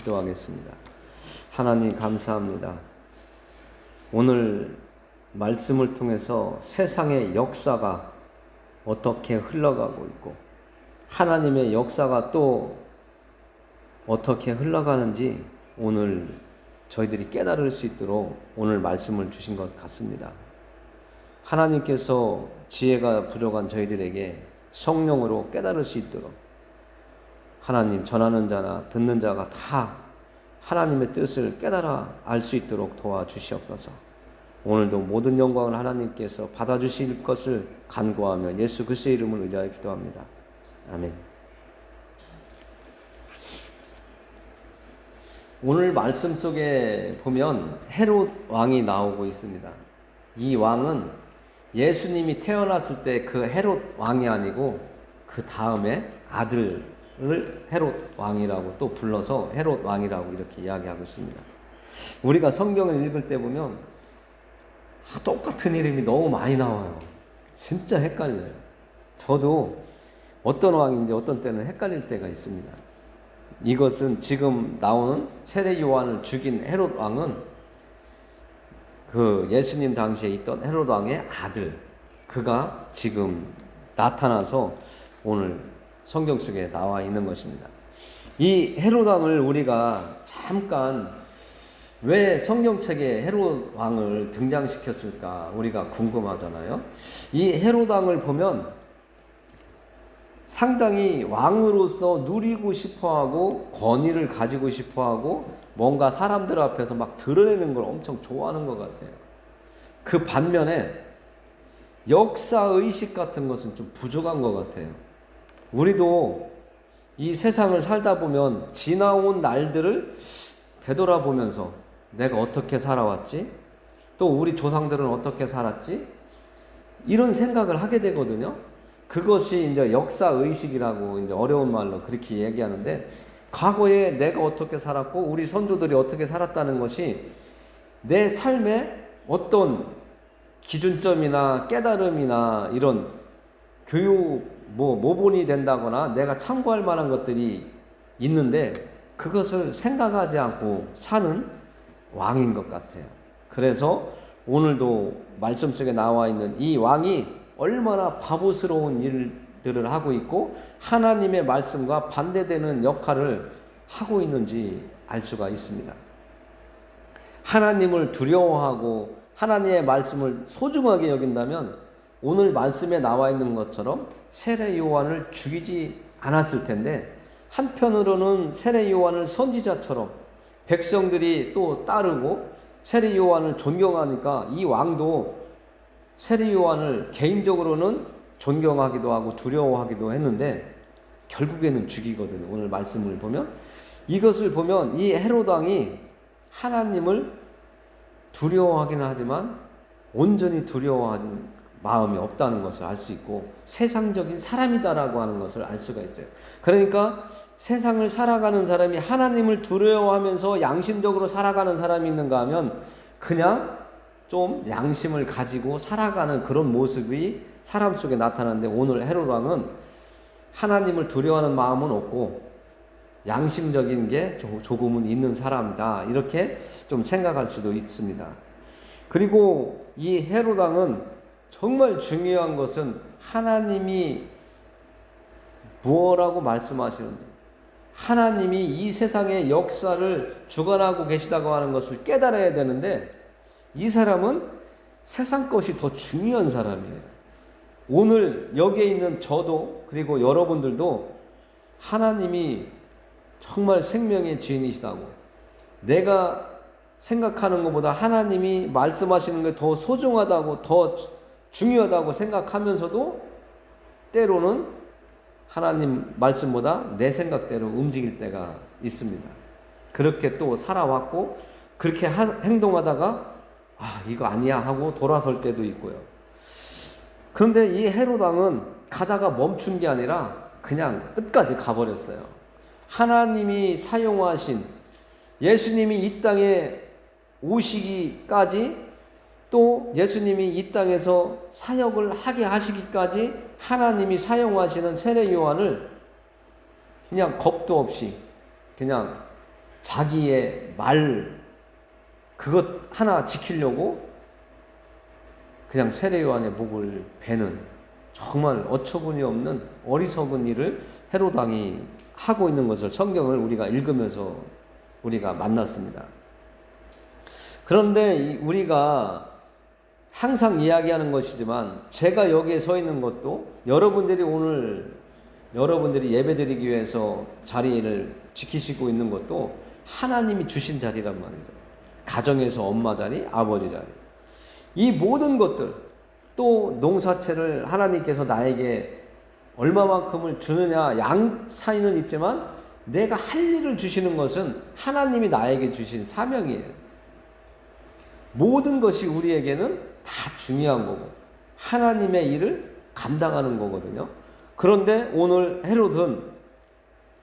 기도하겠습니다. 하나님 감사합니다. 오늘 말씀을 통해서 세상의 역사가 어떻게 흘러가고 있고 하나님의 역사가 또 어떻게 흘러가는지 오늘 저희들이 깨달을 수 있도록 오늘 말씀을 주신 것 같습니다. 하나님께서 지혜가 부족한 저희들에게 성령으로 깨달을 수 있도록 하나님 전하는 자나 듣는 자가 다 하나님의 뜻을 깨달아 알 수 있도록 도와주시옵소서. 오늘도 모든 영광을 하나님께서 받아주실 것을 간구하며 예수 그리스도의 이름을 의지하여 기도합니다. 아멘. 오늘 말씀 속에 보면 헤롯 왕이 나오고 있습니다. 이 왕은 예수님이 태어났을 때 그 헤롯 왕이 아니고 그 다음에 아들을 헤롯 왕이라고 또 불러서 헤롯 왕이라고 이렇게 이야기하고 있습니다. 우리가 성경을 읽을 때 보면 똑같은 이름이 너무 많이 나와요. 진짜 헷갈려요. 저도 어떤 왕인지 어떤 때는 헷갈릴 때가 있습니다. 이것은 지금 나오는 세례 요한을 죽인 헤롯 왕은 그 예수님 당시에 있던 헤롯 왕의 아들, 그가 지금 나타나서 오늘 성경 속에 나와 있는 것입니다. 이 헤롯 왕을 우리가 잠깐 왜 성경책에 헤롯 왕을 등장시켰을까 우리가 궁금하잖아요. 이 헤롯 왕을 보면 상당히 왕으로서 누리고 싶어하고 권위를 가지고 싶어하고 뭔가 사람들 앞에서 막 드러내는 걸 엄청 좋아하는 것 같아요. 그 반면에 역사의식 같은 것은 좀 부족한 것 같아요. 우리도 이 세상을 살다 보면 지나온 날들을 되돌아보면서 내가 어떻게 살아왔지? 또 우리 조상들은 어떻게 살았지? 이런 생각을 하게 되거든요. 그것이 이제 역사의식이라고 이제 어려운 말로 그렇게 얘기하는데, 과거에 내가 어떻게 살았고 우리 선조들이 어떻게 살았다는 것이 내 삶에 어떤 기준점이나 깨달음이나 이런 교육 모본이 된다거나 내가 참고할 만한 것들이 있는데 그것을 생각하지 않고 사는 왕인 것 같아요. 그래서 오늘도 말씀 속에 나와 있는 이 왕이 얼마나 바보스러운 일들을 하고 있고 하나님의 말씀과 반대되는 역할을 하고 있는지 알 수가 있습니다. 하나님을 두려워하고 하나님의 말씀을 소중하게 여긴다면 오늘 말씀에 나와 있는 것처럼 세례 요한을 죽이지 않았을 텐데, 한편으로는 세례 요한을 선지자처럼 백성들이 또 따르고 세례 요한을 존경하니까 이 왕도 세례 요한을 개인적으로는 존경하기도 하고 두려워하기도 했는데 결국에는 죽이거든요. 오늘 말씀을 보면 이것을 보면 이 헤롯 왕이 하나님을 두려워하기는 하지만 온전히 두려워하는 마음이 없다는 것을 알 수 있고 세상적인 사람이다라고 하는 것을 알 수가 있어요. 그러니까 세상을 살아가는 사람이 하나님을 두려워하면서 양심적으로 살아가는 사람이 있는가 하면 그냥 좀 양심을 가지고 살아가는 그런 모습이 사람 속에 나타나는데, 오늘 헤롯 왕은 하나님을 두려워하는 마음은 없고 양심적인 게 조금은 있는 사람이다, 이렇게 좀 생각할 수도 있습니다. 그리고 이 헤롯 왕은 정말 중요한 것은 하나님이 무엇라고 말씀하시는지, 하나님이 이 세상의 역사를 주관하고 계시다고 하는 것을 깨달아야 되는데 이 사람은 세상 것이 더 중요한 사람이에요. 오늘 여기에 있는 저도 그리고 여러분들도 하나님이 정말 생명의 주인이시다고, 내가 생각하는 것보다 하나님이 말씀하시는 게 더 소중하다고 더 중요하다고 생각하면서도 때로는 하나님 말씀보다 내 생각대로 움직일 때가 있습니다. 그렇게 또 살아왔고 그렇게 행동하다가 이거 아니야 하고 돌아설 때도 있고요. 그런데 이 헤롯 왕은 가다가 멈춘 게 아니라 그냥 끝까지 가버렸어요. 하나님이 사용하신 예수님이 이 땅에 오시기까지 또 예수님이 이 땅에서 사역을 하게 하시기까지 하나님이 사용하시는 세례 요한을 그냥 겁도 없이 그냥 자기의 말 그것 하나 지키려고 그냥 세례 요한의 목을 베는 정말 어처구니 없는 어리석은 일을 헤롯 왕이 하고 있는 것을 성경을 우리가 읽으면서 우리가 만났습니다. 그런데 우리가 항상 이야기하는 것이지만 제가 여기에 서 있는 것도 여러분들이 오늘 여러분들이 예배드리기 위해서 자리를 지키시고 있는 것도 하나님이 주신 자리란 말이죠. 가정에서 엄마 자리, 아버지 자리. 이 모든 것들, 또 농사채를 하나님께서 나에게 얼마만큼을 주느냐 양 차이는 있지만 내가 할 일을 주시는 것은 하나님이 나에게 주신 사명이에요. 모든 것이 우리에게는 다 중요한 거고 하나님의 일을 감당하는 거거든요. 그런데 오늘 헤롯은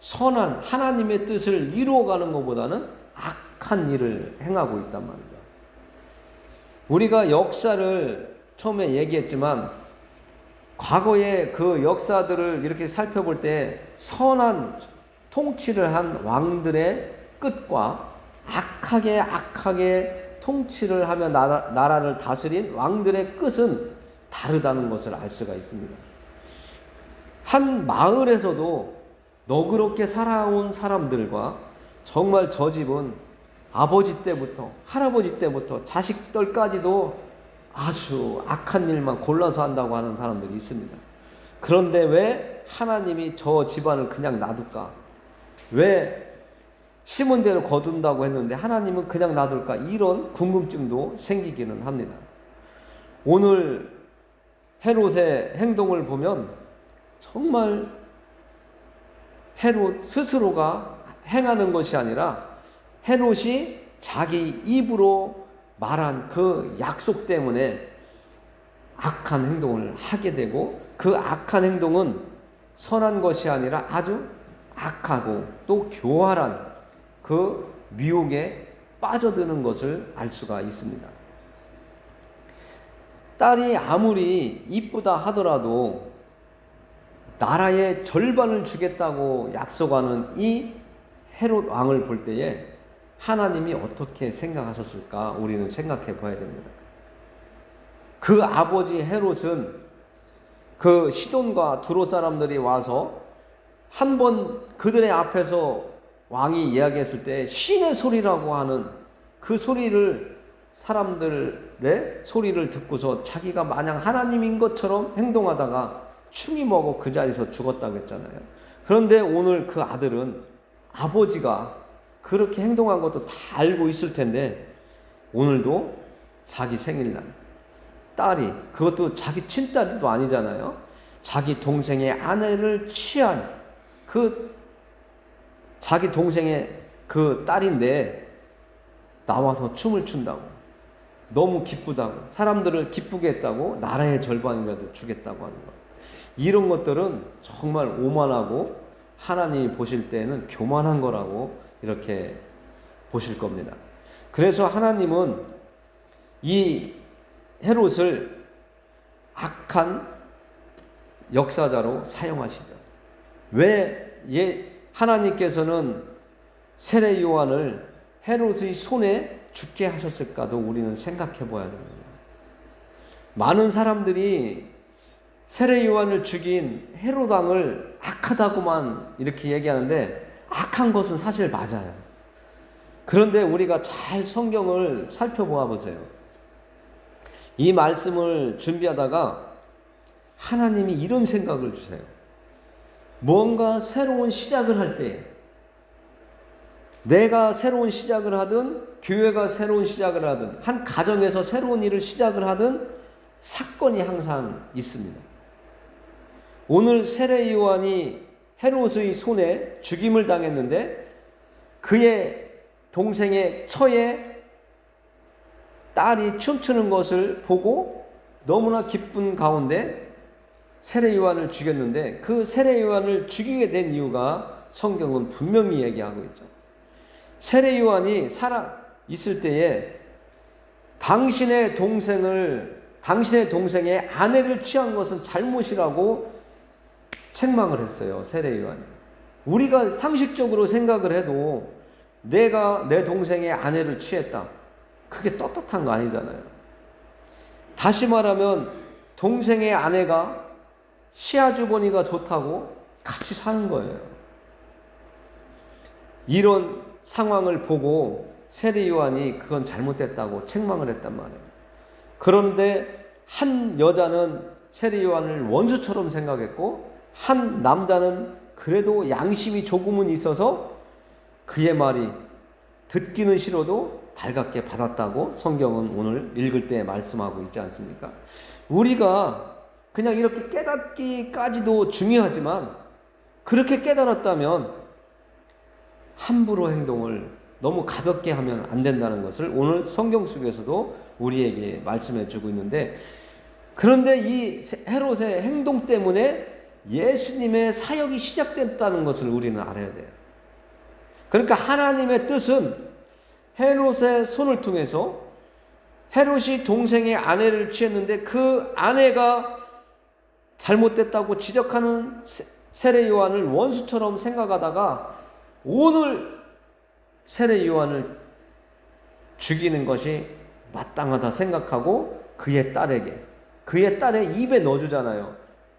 선한 하나님의 뜻을 이루어가는 것보다는 악한 일을 행하고 있단 말이죠. 우리가 역사를 처음에 얘기했지만 과거의 그 역사들을 이렇게 살펴볼 때 선한 통치를 한 왕들의 끝과 악하게 통치를 하며 나라를 다스린 왕들의 끝은 다르다는 것을 알 수가 있습니다. 한 마을에서도 너그럽게 살아온 사람들과 정말 저 집은 아버지 때부터 할아버지 때부터 자식들까지도 아주 악한 일만 골라서 한다고 하는 사람들이 있습니다. 그런데 왜 하나님이 저 집안을 그냥 놔둘까? 왜 심은 대로 거둔다고 했는데 하나님은 그냥 놔둘까? 이런 궁금증도 생기기는 합니다. 오늘 헤롯의 행동을 보면 정말 헤롯 스스로가 행하는 것이 아니라 헤롯이 자기 입으로 말한 그 약속 때문에 악한 행동을 하게 되고 그 악한 행동은 선한 것이 아니라 아주 악하고 또 교활한 그 미혹에 빠져드는 것을 알 수가 있습니다. 딸이 아무리 이쁘다 하더라도 나라의 절반을 주겠다고 약속하는 이 헤롯 왕을 볼 때에 하나님이 어떻게 생각하셨을까 우리는 생각해 봐야 됩니다. 그 아버지 헤롯은 그 시돈과 두로 사람들이 와서 한번 그들의 앞에서 왕이 이야기했을 때 신의 소리라고 하는 그 소리를 사람들의 소리를 듣고서 자기가 마냥 하나님인 것처럼 행동하다가 충이 먹어 그 자리에서 죽었다고 했잖아요. 그런데 오늘 그 아들은 아버지가 그렇게 행동한 것도 다 알고 있을 텐데 오늘도 자기 생일날 딸이 그것도 자기 친딸도 아니잖아요. 자기 동생의 아내를 취한 그 자기 동생의 그 딸인데 나와서 춤을 춘다고 너무 기쁘다고 사람들을 기쁘게 했다고 나라의 절반이라도 주겠다고 하는 것. 이런 것들은 정말 오만하고 하나님이 보실 때는 교만한 거라고 이렇게 보실 겁니다. 그래서 하나님은 이 헤롯을 악한 역사자로 사용하시죠. 왜 하나님께서는 세례 요한을 헤롯의 손에 죽게 하셨을까도 우리는 생각해 봐야 됩니다. 많은 사람들이 세례 요한을 죽인 헤롯 왕을 악하다고만 이렇게 얘기하는데 악한 것은 사실 맞아요. 그런데 우리가 잘 성경을 살펴보아 보세요. 이 말씀을 준비하다가 하나님이 이런 생각을 주세요. 무언가 새로운 시작을 할 때 내가 새로운 시작을 하든 교회가 새로운 시작을 하든 한 가정에서 새로운 일을 시작을 하든 사건이 항상 있습니다. 오늘 세례 요한이 헤롯의 손에 죽임을 당했는데 그의 동생의 처에 딸이 춤추는 것을 보고 너무나 기쁜 가운데 세례 요한을 죽였는데 그 세례 요한을 죽이게 된 이유가 성경은 분명히 얘기하고 있죠. 세례 요한이 살아 있을 때에 당신의 동생의 아내를 취한 것은 잘못이라고 책망을 했어요. 세례 요한이. 우리가 상식적으로 생각을 해도 내가 내 동생의 아내를 취했다. 그게 떳떳한 거 아니잖아요. 다시 말하면 동생의 아내가 시아주버니가 좋다고 같이 사는 거예요. 이런 상황을 보고 세례 요한이 그건 잘못됐다고 책망을 했단 말이에요. 그런데 한 여자는 세례 요한을 원수처럼 생각했고 한 남자는 그래도 양심이 조금은 있어서 그의 말이 듣기는 싫어도 달갑게 받았다고 성경은 오늘 읽을 때 말씀하고 있지 않습니까? 우리가 그냥 이렇게 깨닫기까지도 중요하지만 그렇게 깨달았다면 함부로 행동을 너무 가볍게 하면 안 된다는 것을 오늘 성경 속에서도 우리에게 말씀해 주고 있는데, 그런데 이 헤롯의 행동 때문에 예수님의 사역이 시작됐다는 것을 우리는 알아야 돼요. 그러니까 하나님의 뜻은 헤롯의 손을 통해서 헤롯이 동생의 아내를 취했는데 그 아내가 잘못됐다고 지적하는 세례 요한을 원수처럼 생각하다가 오늘 세례 요한을 죽이는 것이 마땅하다 생각하고 그의 딸의 입에 넣어주잖아요.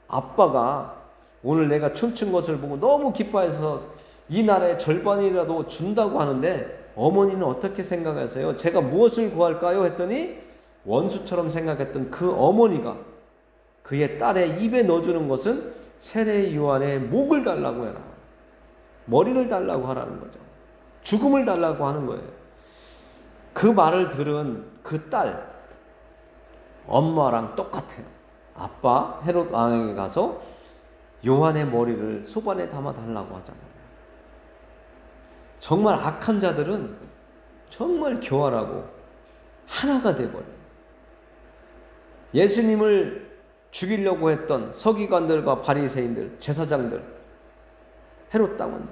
아빠가 오늘 내가 춤춘 것을 보고 너무 기뻐해서 이 나라의 절반이라도 준다고 하는데 어머니는 어떻게 생각하세요? 제가 무엇을 구할까요? 했더니 원수처럼 생각했던 그 어머니가 그의 딸의 입에 넣어주는 것은 세례 요한의 목을 달라고 해라. 머리를 달라고 하라는 거죠. 죽음을 달라고 하는 거예요. 그 말을 들은 그 딸, 엄마랑 똑같아요. 아빠 헤롯 왕에게 가서 요한의 머리를 소반에 담아 달라고 하잖아요. 정말 악한 자들은 정말 교활하고 하나가 돼버려요. 예수님을 죽이려고 했던 서기관들과 바리새인들, 제사장들, 헤롯 당원들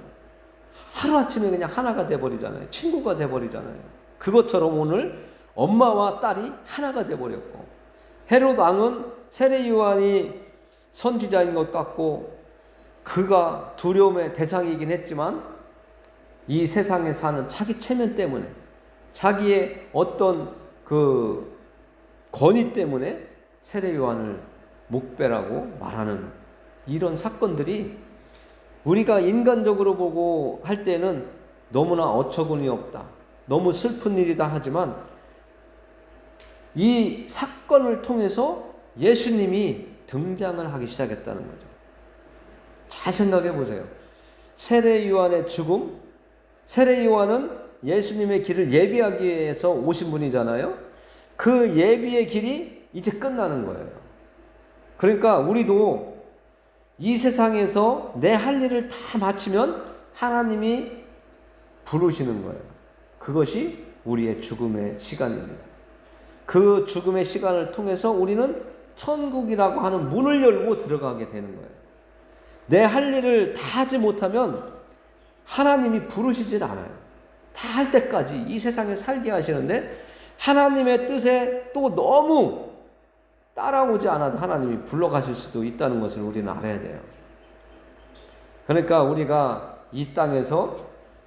하루아침에 그냥 하나가 돼버리잖아요. 친구가 돼버리잖아요. 그것처럼 오늘 엄마와 딸이 하나가 돼버렸고, 헤롯 왕은 세례 요한이 선지자인 것 같고 그가 두려움의 대상이긴 했지만 이 세상에 사는 자기 체면 때문에, 자기의 어떤 그 권위 때문에 세례 요한을 목배라고 말하는 이런 사건들이 우리가 인간적으로 보고 할 때는 너무나 어처구니 없다, 너무 슬픈 일이다 하지만 이 사건을 통해서 예수님이 등장을 하기 시작했다는 거죠. 잘 생각해 보세요. 세례 요한의 죽음, 세례 요한은 예수님의 길을 예비하기 위해서 오신 분이잖아요. 그 예비의 길이 이제 끝나는 거예요. 그러니까 우리도 이 세상에서 내 할 일을 다 마치면 하나님이 부르시는 거예요. 그것이 우리의 죽음의 시간입니다. 그 죽음의 시간을 통해서 우리는 천국이라고 하는 문을 열고 들어가게 되는 거예요. 내 할 일을 다 하지 못하면 하나님이 부르시질 않아요. 다 할 때까지 이 세상에 살게 하시는데 하나님의 뜻에 또 너무 따라오지 않아도 하나님이 불러가실 수도 있다는 것을 우리는 알아야 돼요. 그러니까 우리가 이 땅에서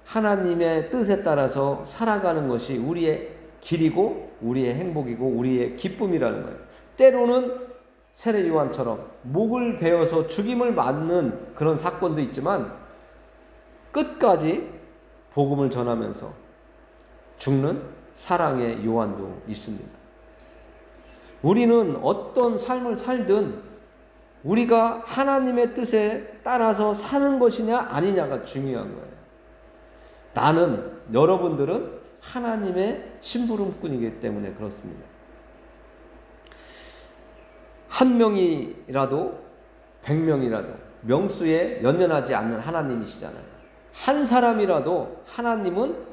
하나님의 뜻에 따라서 살아가는 것이 우리의 길이고 우리의 행복이고 우리의 기쁨이라는 거예요. 때로는 세례 요한처럼 목을 베어서 죽임을 맞는 그런 사건도 있지만 끝까지 복음을 전하면서 죽는 사랑의 요한도 있습니다. 우리는 어떤 삶을 살든 우리가 하나님의 뜻에 따라서 사는 것이냐 아니냐가 중요한 거예요. 나는, 여러분들은 하나님의 심부름꾼이기 때문에 그렇습니다. 한 명이라도 100명이라도 명수에 연연하지 않는 하나님이시잖아요. 한 사람이라도 하나님은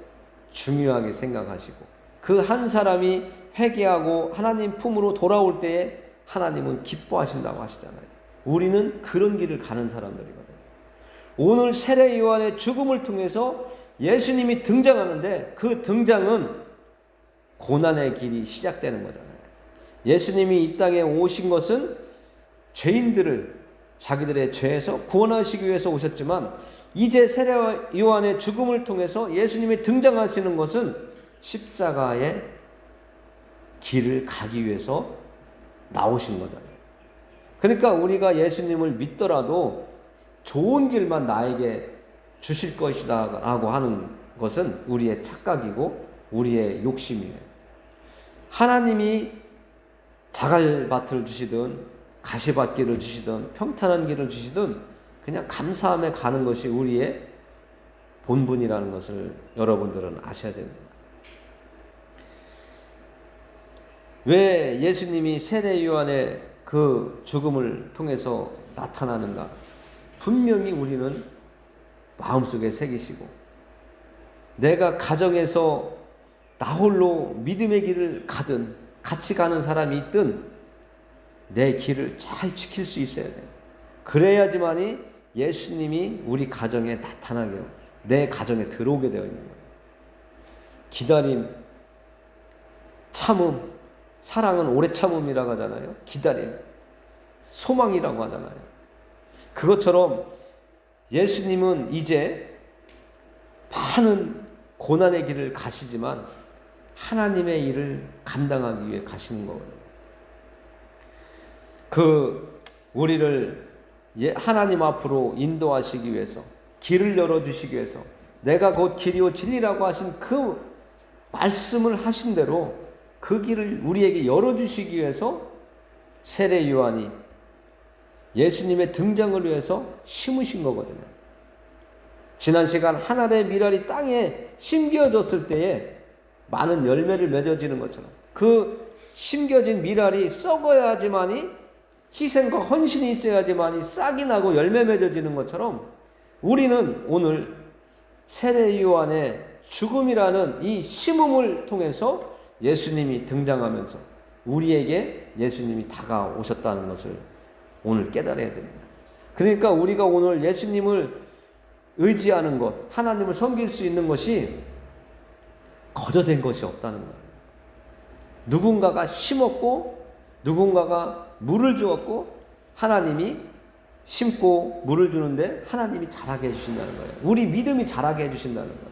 중요하게 생각하시고 그 한 사람이 회개하고 하나님 품으로 돌아올 때에 하나님은 기뻐하신다고 하시잖아요. 우리는 그런 길을 가는 사람들이거든요. 오늘 세례 요한의 죽음을 통해서 예수님이 등장하는데 그 등장은 고난의 길이 시작되는 거잖아요. 예수님이 이 땅에 오신 것은 죄인들을 자기들의 죄에서 구원하시기 위해서 오셨지만 이제 세례 요한의 죽음을 통해서 예수님이 등장하시는 것은 십자가의 길을 가기 위해서 나오신 거잖아요. 그러니까 우리가 예수님을 믿더라도 좋은 길만 나에게 주실 것이다 라고 하는 것은 우리의 착각이고 우리의 욕심이에요. 하나님이 자갈밭을 주시든 가시밭길을 주시든 평탄한 길을 주시든 그냥 감사함에 가는 것이 우리의 본분이라는 것을 여러분들은 아셔야 됩니다. 왜 예수님이 세례 요한의 그 죽음을 통해서 나타나는가? 분명히 우리는 마음속에 새기시고, 내가 가정에서 나 홀로 믿음의 길을 가든 같이 가는 사람이 있든 내 길을 잘 지킬 수 있어야 돼요. 그래야지만이 예수님이 우리 가정에 나타나게, 내 가정에 들어오게 되어 있는 거예요. 기다림, 참음, 사랑은 오래 참음이라고 하잖아요. 기다림, 소망이라고 하잖아요. 그것처럼 예수님은 이제 많은 고난의 길을 가시지만 하나님의 일을 감당하기 위해 가시는 거예요. 우리를 하나님 앞으로 인도하시기 위해서, 길을 열어주시기 위해서, 내가 곧 길이요 진리라고 하신 그 말씀을 하신 대로 그 길을 우리에게 열어주시기 위해서 세례 요한이 예수님의 등장을 위해서 심으신 거거든요. 지난 시간 한 알의 밀알이 땅에 심겨졌을 때에 많은 열매를 맺어지는 것처럼 그 심겨진 밀알이 썩어야지만이, 희생과 헌신이 있어야지만이 싹이 나고 열매 맺어지는 것처럼 우리는 오늘 세례 요한의 죽음이라는 이 심음을 통해서 예수님이 등장하면서 우리에게 예수님이 다가오셨다는 것을 오늘 깨달아야 됩니다. 그러니까 우리가 오늘 예수님을 의지하는 것, 하나님을 섬길 수 있는 것이 거저된 것이 없다는 거예요. 누군가가 심었고 누군가가 물을 주었고 하나님이 심고 물을 주는데 하나님이 자라게 해주신다는 거예요. 우리 믿음이 자라게 해주신다는 거예요.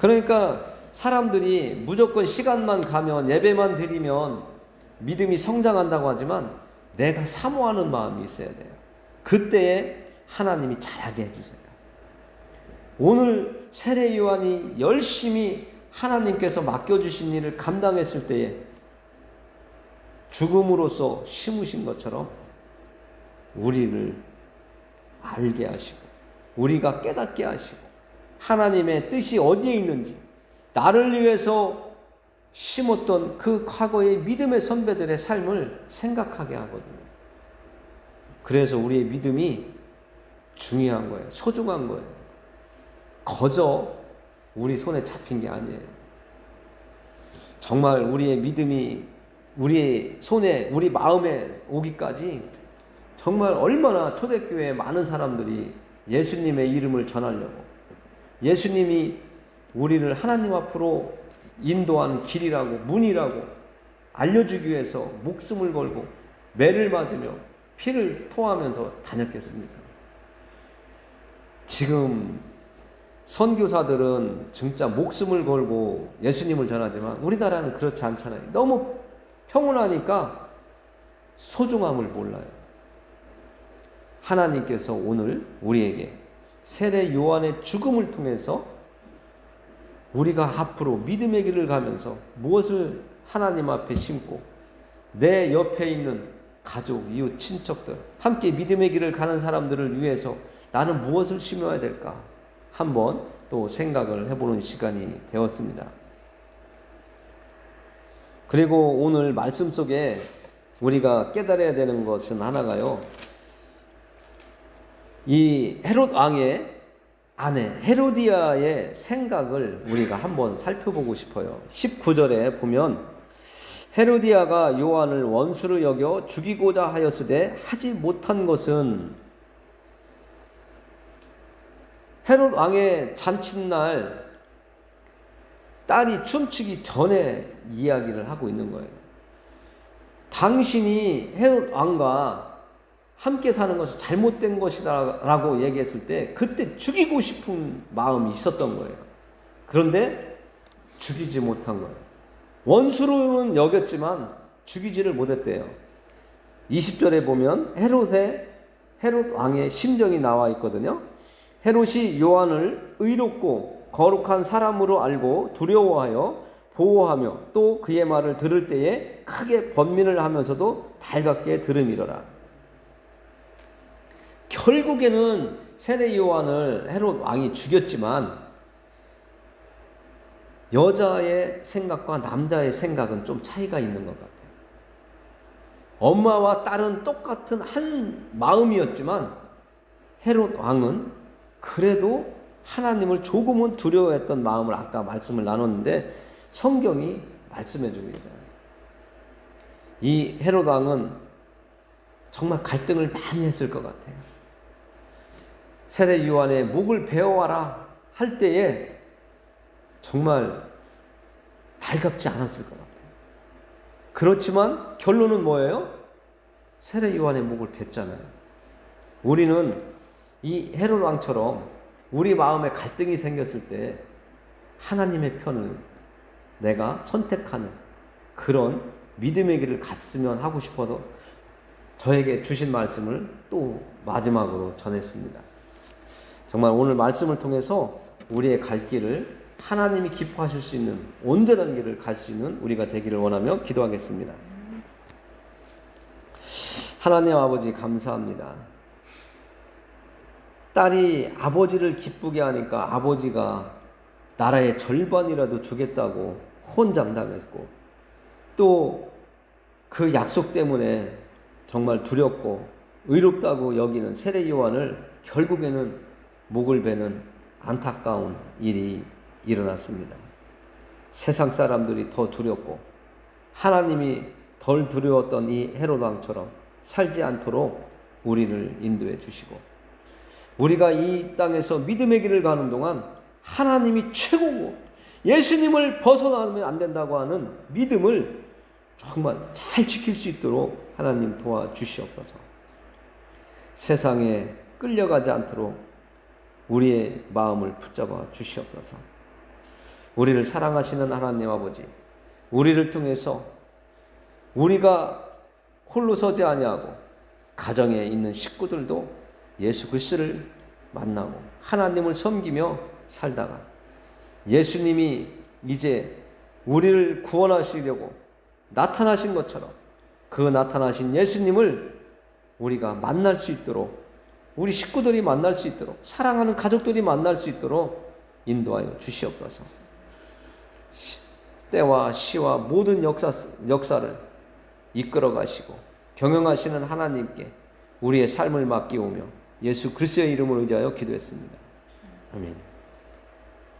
그러니까 사람들이 무조건 시간만 가면, 예배만 드리면 믿음이 성장한다고 하지만 내가 사모하는 마음이 있어야 돼요. 그때에 하나님이 자라게 해주세요. 오늘 세례 요한이 열심히 하나님께서 맡겨주신 일을 감당했을 때에 죽음으로써 심으신 것처럼 우리를 알게 하시고 우리가 깨닫게 하시고 하나님의 뜻이 어디에 있는지, 나를 위해서 심었던 그 과거의 믿음의 선배들의 삶을 생각하게 하거든요. 그래서 우리의 믿음이 중요한 거예요. 소중한 거예요. 거저 우리 손에 잡힌 게 아니에요. 정말 우리의 믿음이 우리 손에, 우리 마음에 오기까지 정말 얼마나 초대교회에 많은 사람들이 예수님의 이름을 전하려고, 예수님이 우리를 하나님 앞으로 인도하는 길이라고, 문이라고 알려주기 위해서 목숨을 걸고 매를 맞으며 피를 토하면서 다녔겠습니까? 지금 선교사들은 진짜 목숨을 걸고 예수님을 전하지만 우리나라는 그렇지 않잖아요. 너무 평온하니까 소중함을 몰라요. 하나님께서 오늘 우리에게 세례 요한의 죽음을 통해서 우리가 앞으로 믿음의 길을 가면서 무엇을 하나님 앞에 심고 내 옆에 있는 가족, 이웃, 친척들, 함께 믿음의 길을 가는 사람들을 위해서 나는 무엇을 심어야 될까? 한번 또 생각을 해보는 시간이 되었습니다. 그리고 오늘 말씀 속에 우리가 깨달아야 되는 것은 하나가요. 이 헤롯 왕의 아내 헤로디아의 생각을 우리가 한번 살펴보고 싶어요. 19절에 보면 헤로디아가 요한을 원수로 여겨 죽이고자 하였으되 하지 못한 것은, 헤롯 왕의 잔칫날 딸이 춤추기 전에 이야기를 하고 있는 거예요. 당신이 헤롯 왕과 함께 사는 것은 잘못된 것이다라고 얘기했을 때 그때 죽이고 싶은 마음이 있었던 거예요. 그런데 죽이지 못한 거예요. 원수로는 여겼지만 죽이지를 못했대요. 20절에 보면 헤롯 왕의 심정이 나와 있거든요. 헤롯이 요한을 의롭고 거룩한 사람으로 알고 두려워하여 보호하며 또 그의 말을 들을 때에 크게 번민을 하면서도 달갑게 들음이러라. 결국에는 세례 요한을 헤롯 왕이 죽였지만 여자의 생각과 남자의 생각은 좀 차이가 있는 것 같아요. 엄마와 딸은 똑같은 한 마음이었지만 헤롯 왕은 그래도 하나님을 조금은 두려워했던 마음을 아까 말씀을 나눴는데 성경이 말씀해주고 있어요. 이 헤롯 왕은 정말 갈등을 많이 했을 것 같아요. 세례 요한의 목을 베어와라 할 때에 정말 달갑지 않았을 것 같아요. 그렇지만 결론은 뭐예요? 세례 요한의 목을 뱄잖아요. 우리는 이 헤롯 왕처럼 우리 마음에 갈등이 생겼을 때 하나님의 편을 내가 선택하는 그런 믿음의 길을 갔으면 하고 싶어도 저에게 주신 말씀을 또 마지막으로 전했습니다. 정말 오늘 말씀을 통해서 우리의 갈 길을 하나님이 기뻐하실 수 있는 온전한 길을 갈 수 있는 우리가 되기를 원하며 기도하겠습니다. 하나님 아버지 감사합니다. 딸이 아버지를 기쁘게 하니까 아버지가 나라의 절반이라도 주겠다고 혼장당했고 또 그 약속 때문에 정말 두렵고 의롭다고 여기는 세례 요한을 결국에는 목을 베는 안타까운 일이 일어났습니다. 세상 사람들이 더 두렵고 하나님이 덜 두려웠던 이 헤롯 왕처럼 살지 않도록 우리를 인도해 주시고 우리가 이 땅에서 믿음의 길을 가는 동안 하나님이 최고고 예수님을 벗어나면 안 된다고 하는 믿음을 정말 잘 지킬 수 있도록 하나님 도와주시옵소서. 세상에 끌려가지 않도록 우리의 마음을 붙잡아 주시옵소서. 우리를 사랑하시는 하나님 아버지, 우리를 통해서 우리가 홀로 서지 아니하고 가정에 있는 식구들도 예수 그리스도를 만나고 하나님을 섬기며 살다가 예수님이 이제 우리를 구원하시려고 나타나신 것처럼 그 나타나신 예수님을 우리가 만날 수 있도록 우리 식구들이 만날 수 있도록 사랑하는 가족들이 만날 수 있도록 인도하여 주시옵소서. 때와 시와 모든 역사를 이끌어 가시고 경영하시는 하나님께 우리의 삶을 맡기오며 예수 그리스도의 이름으로 의지하여 기도했습니다. 아멘.